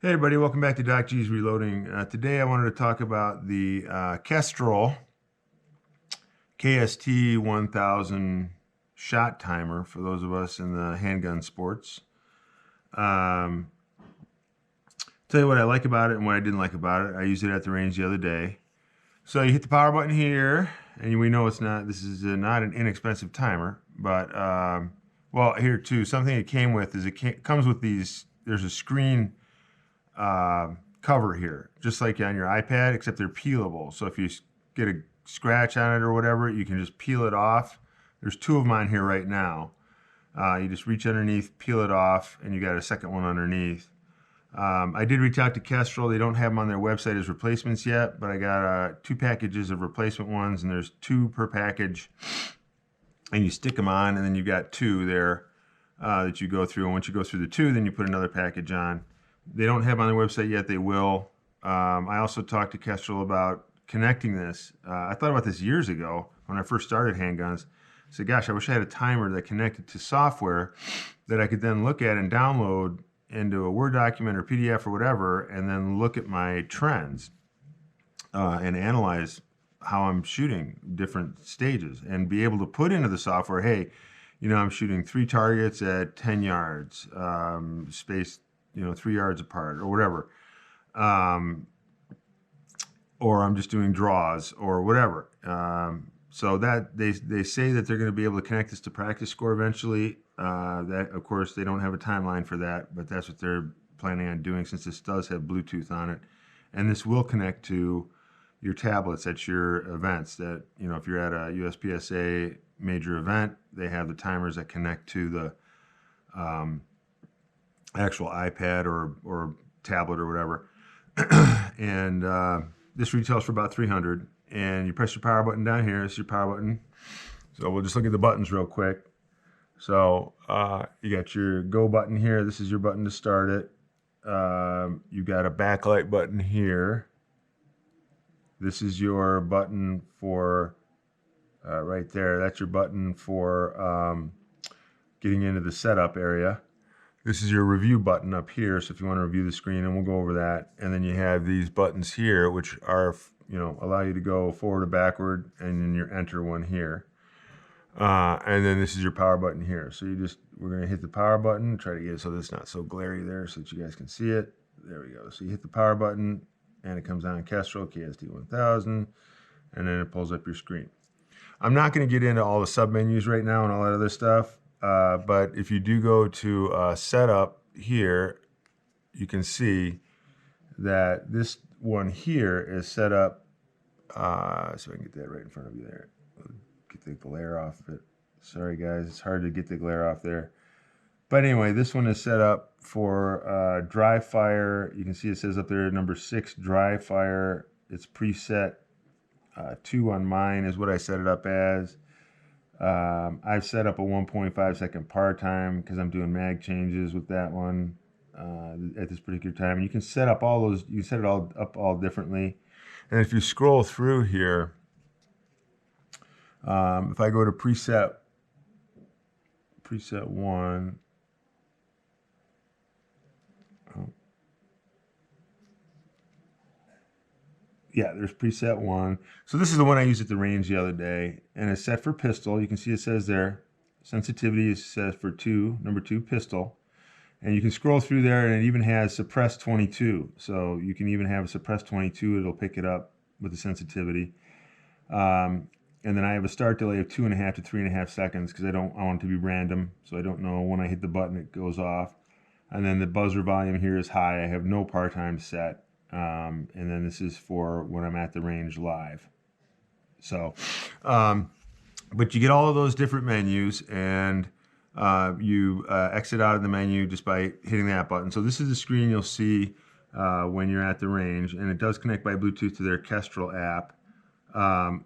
Hey everybody, welcome back to Doc G's Reloading. Today I wanted to talk about the Kestrel KST1000 shot timer for those of us in the handgun sports. Um, Tell you what I like about it and what I didn't like about it. I used it at the range the other day. So you hit the power button here, and we know this is not an inexpensive timer, but well, here too, something it came with is comes with there's a screen cover here, just like on your iPad, except they're peelable. So if you get a scratch on it or whatever, you can just peel it off. There's two of mine here right now. You just reach underneath, peel it off, and you got a second one underneath. I did reach out to Kestrel. They don't have them on their website as replacements yet, but I got 2 packages of replacement ones, and there's 2 per package. And you stick them on, and then you've got 2 there that you go through. And once you go through the 2, then you put another package on. They don't have on their website yet. They will. I also talked to Kestrel about connecting this. I thought about this years ago when I first started handguns. I said, gosh, I wish I had a timer that connected to software that I could then look at and download into a Word document or PDF or whatever, and then look at my trends and analyze how I'm shooting different stages and be able to put into the software, hey, I'm shooting 3 targets at 10 yards, spaced 3 yards apart or whatever. Or I'm just doing draws or whatever. So that they say that they're going to be able to connect this to practice score eventually. That of course they don't have a timeline for that, but that's what they're planning on doing since this does have Bluetooth on it, and this will connect to your tablets at your events. That if you're at a USPSA major event, they have the timers that connect to the actual iPad or tablet or whatever. And this retails for about $300. And you press your power button down here. This is your power button. So we'll just look at the buttons real quick. So you got your go button here. This is your button to start it. You got a backlight button here. This is your button for right there. That's your button for getting into the setup area. This is your review button up here. So if you want to review the screen, and we'll go over that. And then you have these buttons here, which are, allow you to go forward or backward, and then your enter one here. And then this is your power button here. So we're going to hit the power button, try to get it so that it's not so glary there so that you guys can see it. There we go. So you hit the power button, and it comes on Kestrel KST1000, and then it pulls up your screen. I'm not going to get into all the submenus right now and all that other stuff. But if you do go to setup here, you can see that this one here is set up. So I can get that right in front of you there. Get the glare off of it. Sorry guys, it's hard to get the glare off there. But anyway, this one is set up for dry fire. You can see it says up there number 6 dry fire. It's preset 2 on mine is what I set it up as. I've set up a 1.5 second par time because I'm doing mag changes with that one at this particular time. And you can set up all those, you set it all up all differently. And if you scroll through here, if I go to preset 1, yeah, there's preset 1. So this is the one I used at the range the other day, and it's set for pistol. You can see it says there, sensitivity is set for number 2 pistol. And you can scroll through there, and it even has suppress 22. So you can even have a suppress 22. It'll pick it up with the sensitivity. And then I have a start delay of 2.5 to 3.5 seconds because I want it to be random. So I don't know when I hit the button, it goes off. And then the buzzer volume here is high. I have no par time set. And then this is for when I'm at the range live. So, but you get all of those different menus, and you exit out of the menu just by hitting that button. So this is the screen you'll see when you're at the range, and it does connect by Bluetooth to their Kestrel app.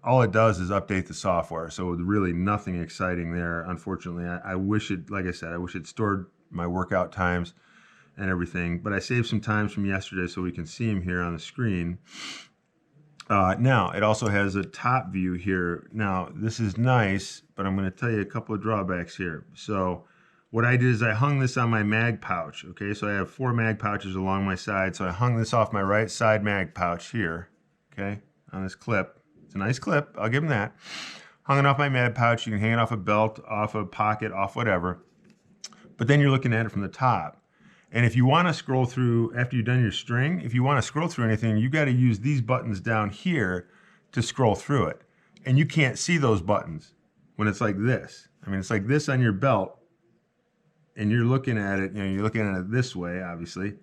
All it does is update the software, so really nothing exciting there. Unfortunately, I wish it, like I said, I wish it stored my workout times and everything, but I saved some times from yesterday so we can see them here on the screen. Now, it also has a top view here. Now, this is nice, but I'm going to tell you a couple of drawbacks here. So what I did is I hung this on my mag pouch. Okay, so I have 4 mag pouches along my side. So I hung this off my right side mag pouch here. Okay, on this clip. It's a nice clip. I'll give them that. Hung it off my mag pouch. You can hang it off a belt, off a pocket, off whatever. But then you're looking at it from the top. And if you want to scroll through, after you've done your string, if you want to scroll through anything, you got to use these buttons down here to scroll through it. And you can't see those buttons when it's like this. I mean, it's like this on your belt, and you're looking at it, you know, you're looking at it this way, obviously.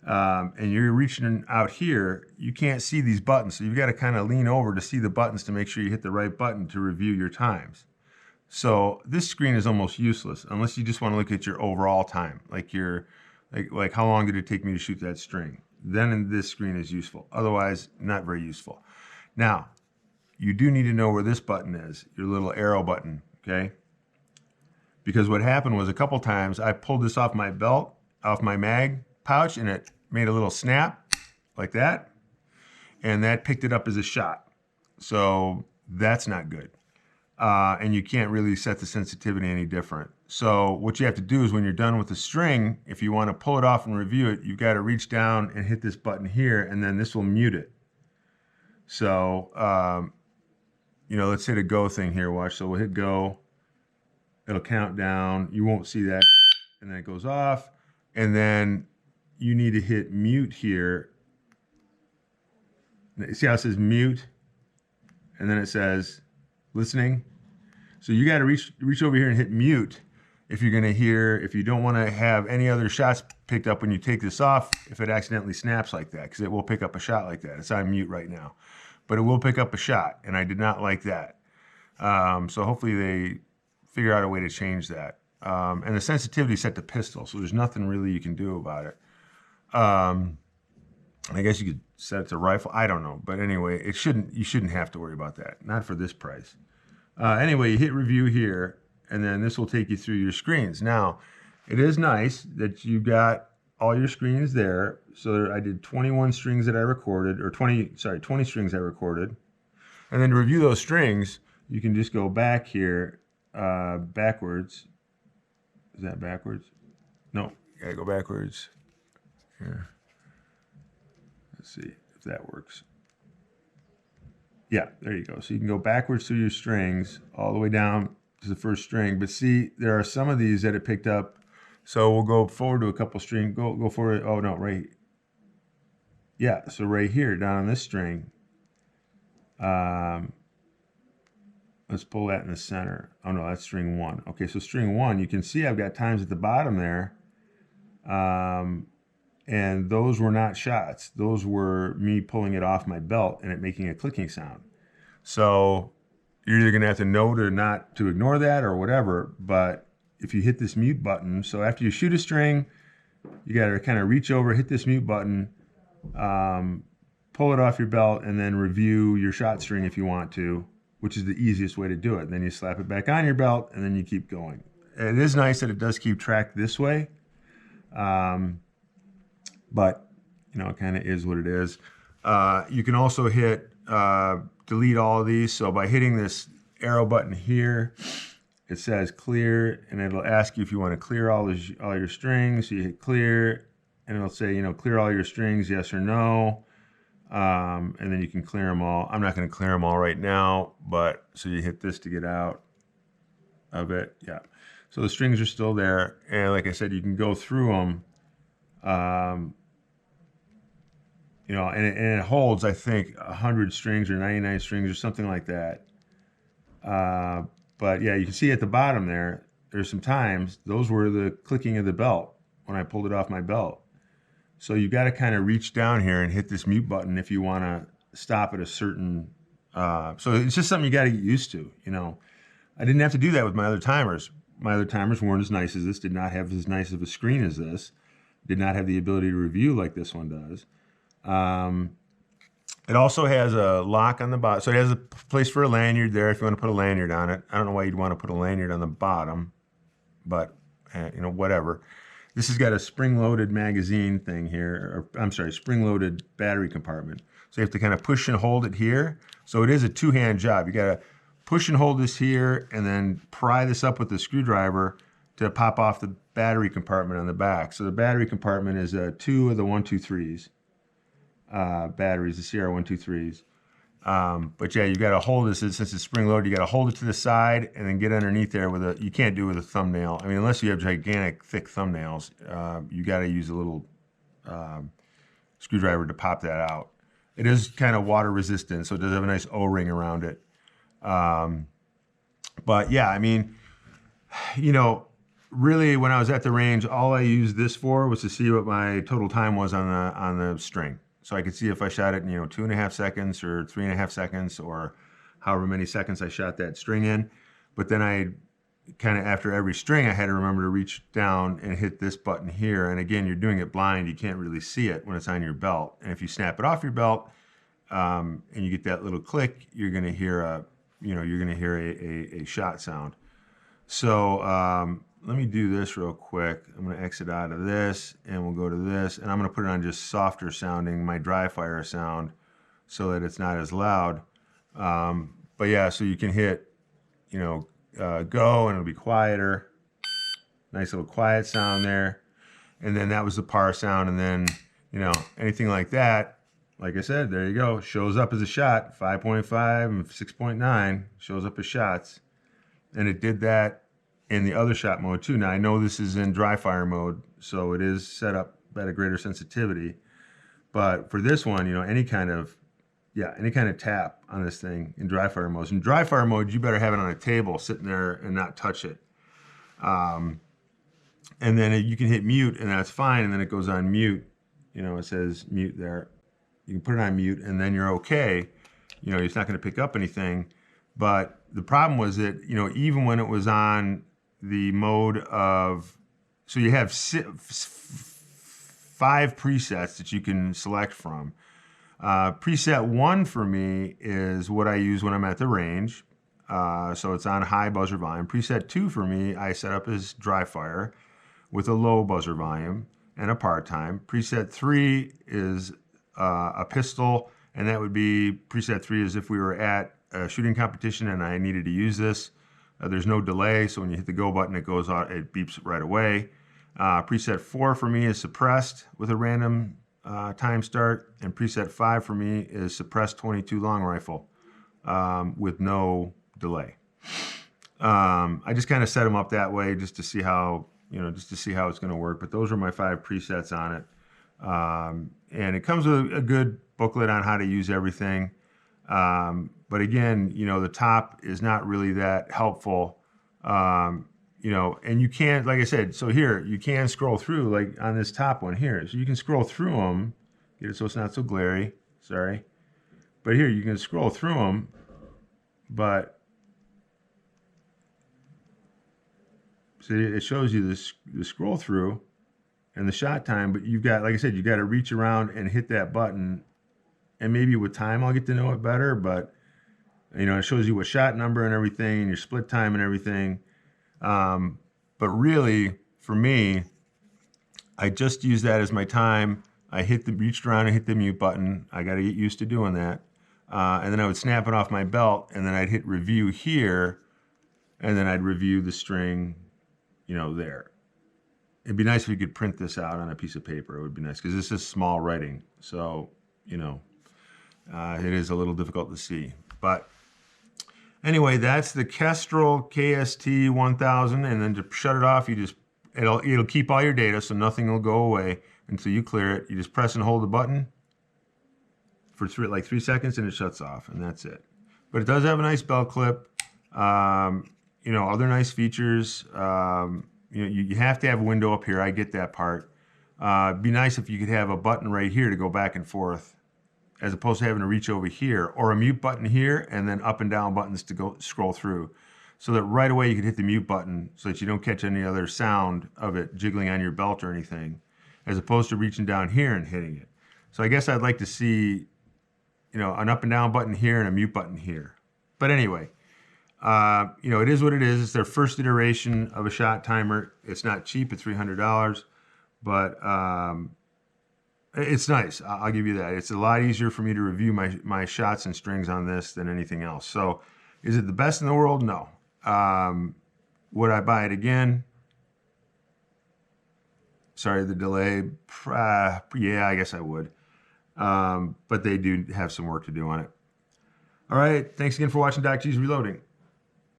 And you're reaching out here, you can't see these buttons. So you've got to kind of lean over to see the buttons to make sure you hit the right button to review your times. So this screen is almost useless unless you just want to look at your overall time, like like how long did it take me to shoot that string? Then this screen is useful. Otherwise, not very useful. Now, you do need to know where this button is, your little arrow button, okay? Because what happened was a couple times I pulled this off my belt, off my mag pouch, and it made a little snap like that, and that picked it up as a shot. So that's not good. And you can't really set the sensitivity any different. So what you have to do is when you're done with the string, if you want to pull it off and review it, you've got to reach down and hit this button here, and then this will mute it. So, you know, let's hit a go thing here, watch. So we'll hit go, it'll count down, you won't see that, and then it goes off, and then you need to hit mute here. See how it says mute, and then it says listening? So you got to reach over here and hit mute if you're going to hear, if you don't want to have any other shots picked up when you take this off, if it accidentally snaps like that, because it will pick up a shot like that. It's on mute right now, but it will pick up a shot, and I did not like that. So hopefully they figure out a way to change that. And the sensitivity is set to pistol, so there's nothing really you can do about it. I guess you could set it to rifle. I don't know, but anyway, you shouldn't have to worry about that. Not for this price. Anyway, you hit review here, and then this will take you through your screens. Now, it is nice that you got all your screens there. So I did 21 strings that I recorded, or 20 strings I recorded. And then to review those strings, you can just go back here, backwards. Is that backwards? No, you gotta go backwards. Here. Let's see if that works. Yeah, there you go. So you can go backwards through your strings all the way down to the first string. But see, there are some of these that it picked up. So we'll go forward to a couple strings. Go forward. Oh no, right. Yeah, so right here down on this string. Let's pull that in the center. Oh no, that's string 1. Okay, so string 1, you can see I've got times at the bottom there. And those were not shots. Those were me pulling it off my belt and it making a clicking sound. So you're either gonna have to know to not to ignore that or whatever, but if you hit this mute button, so after you shoot a string, you gotta kind of reach over, hit this mute button, pull it off your belt, and then review your shot string if you want to, which is the easiest way to do it. Then you slap it back on your belt and then you keep going. It is nice that it does keep track this way. But, you know, it kind of is what it is. You can also hit delete all of these. So by hitting this arrow button here, it says clear, and it'll ask you if you want to clear all your strings. So you hit clear, and it'll say, you know, clear all your strings, yes or no. And then you can clear them all. I'm not going to clear them all right now, but so you hit this to get out of it. Yeah. So the strings are still there. And like I said, you can go through them. You know, and it holds, I think, 100 strings or 99 strings or something like that. But yeah, you can see at the bottom there's some times, those were the clicking of the belt when I pulled it off my belt. So you got to kind of reach down here and hit this mute button if you want to stop at a certain, so it's just something you got to get used to, you know. I didn't have to do that with my other timers. My other timers weren't as nice as this, did not have as nice of a screen as this, did not have the ability to review like this one does. It also has a lock on the bottom, so it has a place for a lanyard there if you want to put a lanyard on it. I don't know why you'd want to put a lanyard on the bottom, but you know, whatever. This has got a spring-loaded magazine thing here, or I'm sorry, spring-loaded battery compartment. So you have to kind of push and hold it here. So it is a two-hand job. You got to push and hold this here, and then pry this up with the screwdriver to pop off the battery compartment on the back. So the battery compartment is 2 of the 123s batteries, the CR123s. But yeah, you got to hold this, since it's spring loaded, you got to hold it to the side and then get underneath there with you can't do it with a thumbnail. I mean, unless you have gigantic, thick thumbnails, you got to use a little screwdriver to pop that out. It is kind of water resistant, so it does have a nice O-ring around it. But yeah, I mean, really when I was at the range, all I used this for was to see what my total time was on the string. So I could see if I shot it in, 2.5 seconds or 3.5 seconds or however many seconds I shot that string in. But then I kind of, after every string, I had to remember to reach down and hit this button here. And again, you're doing it blind. You can't really see it when it's on your belt. And if you snap it off your belt and you get that little click, you're going to hear a shot sound. So let me do this real quick. I'm going to exit out of this and we'll go to this, and I'm going to put it on just softer sounding, my dry fire sound, so that it's not as loud. But yeah, so you can hit, go, and it'll be quieter. Nice little quiet sound there. And then that was the par sound. And then, anything like that, like I said, there you go. Shows up as a shot, 5.5 and 6.9 shows up as shots. And it did that in the other shot mode too. Now I know this is in dry fire mode, so it is set up at a greater sensitivity. But for this one, any kind of tap on this thing in dry fire mode. In dry fire mode, you better have it on a table sitting there and not touch it. And then you can hit mute and that's fine. And then it goes on mute. It says mute there. You can put it on mute and then you're okay. It's not going to pick up anything. But the problem was that, even when it was on the mode of, so you have 5 presets that you can select from. Preset 1 for me is what I use when I'm at the range. So it's on high buzzer volume. Preset 2 for me, I set up as dry fire with a low buzzer volume and a par time. Preset 3 is a pistol, and that would be, preset 3 is if we were at a shooting competition and I needed to use this. There's no delay, so when you hit the go button, it goes out, it beeps right away. Preset 4 for me is suppressed with a random time start, and preset 5 for me is suppressed 22 long rifle with no delay. I just kind of set them up that way just to see how it's going to work. But those are my 5 presets on it, and it comes with a good booklet on how to use everything. But again, the top is not really that helpful. And you can't, like I said, so here, you can scroll through, like on this top one here. So you can scroll through them, get it so it's not so glary, sorry. But here, you can scroll through them, but see, it shows you the scroll through and the shot time, but you've got, like I said, you got to reach around and hit that button. And maybe with time, I'll get to know it better, but it shows you what shot number and everything, and your split time and everything. But really, for me, I just use that as my time. I reached around and hit the mute button. I got to get used to doing that. And then I would snap it off my belt, and then I'd hit review here, and then I'd review the string, there. It'd be nice if you could print this out on a piece of paper. It would be nice, because this is small writing. So, it is a little difficult to see. But anyway, that's the Kestrel KST1000, and then to shut it off, it'll keep all your data, so nothing will go away until you clear it. You just press and hold the button for 3 seconds, and it shuts off, and that's it. But it does have a nice belt clip. Other nice features. You have to have a window up here. I get that part. It'd be nice if you could have a button right here to go back and forth, as opposed to having to reach over here, or a mute button here and then up and down buttons to go scroll through, so that right away you could hit the mute button so that you don't catch any other sound of it jiggling on your belt or anything, as opposed to reaching down here and hitting it. So I guess I'd like to see, an up and down button here and a mute button here. But anyway, it is what it is. It's their first iteration of a shot timer. It's not cheap at $300, but it's nice. I'll give you that. It's a lot easier for me to review my shots and strings on this than anything else. So is it the best in the world? No. Would I buy it again? Sorry, the delay. Yeah, I guess I would. But they do have some work to do on it. All right. Thanks again for watching Doc G's Reloading.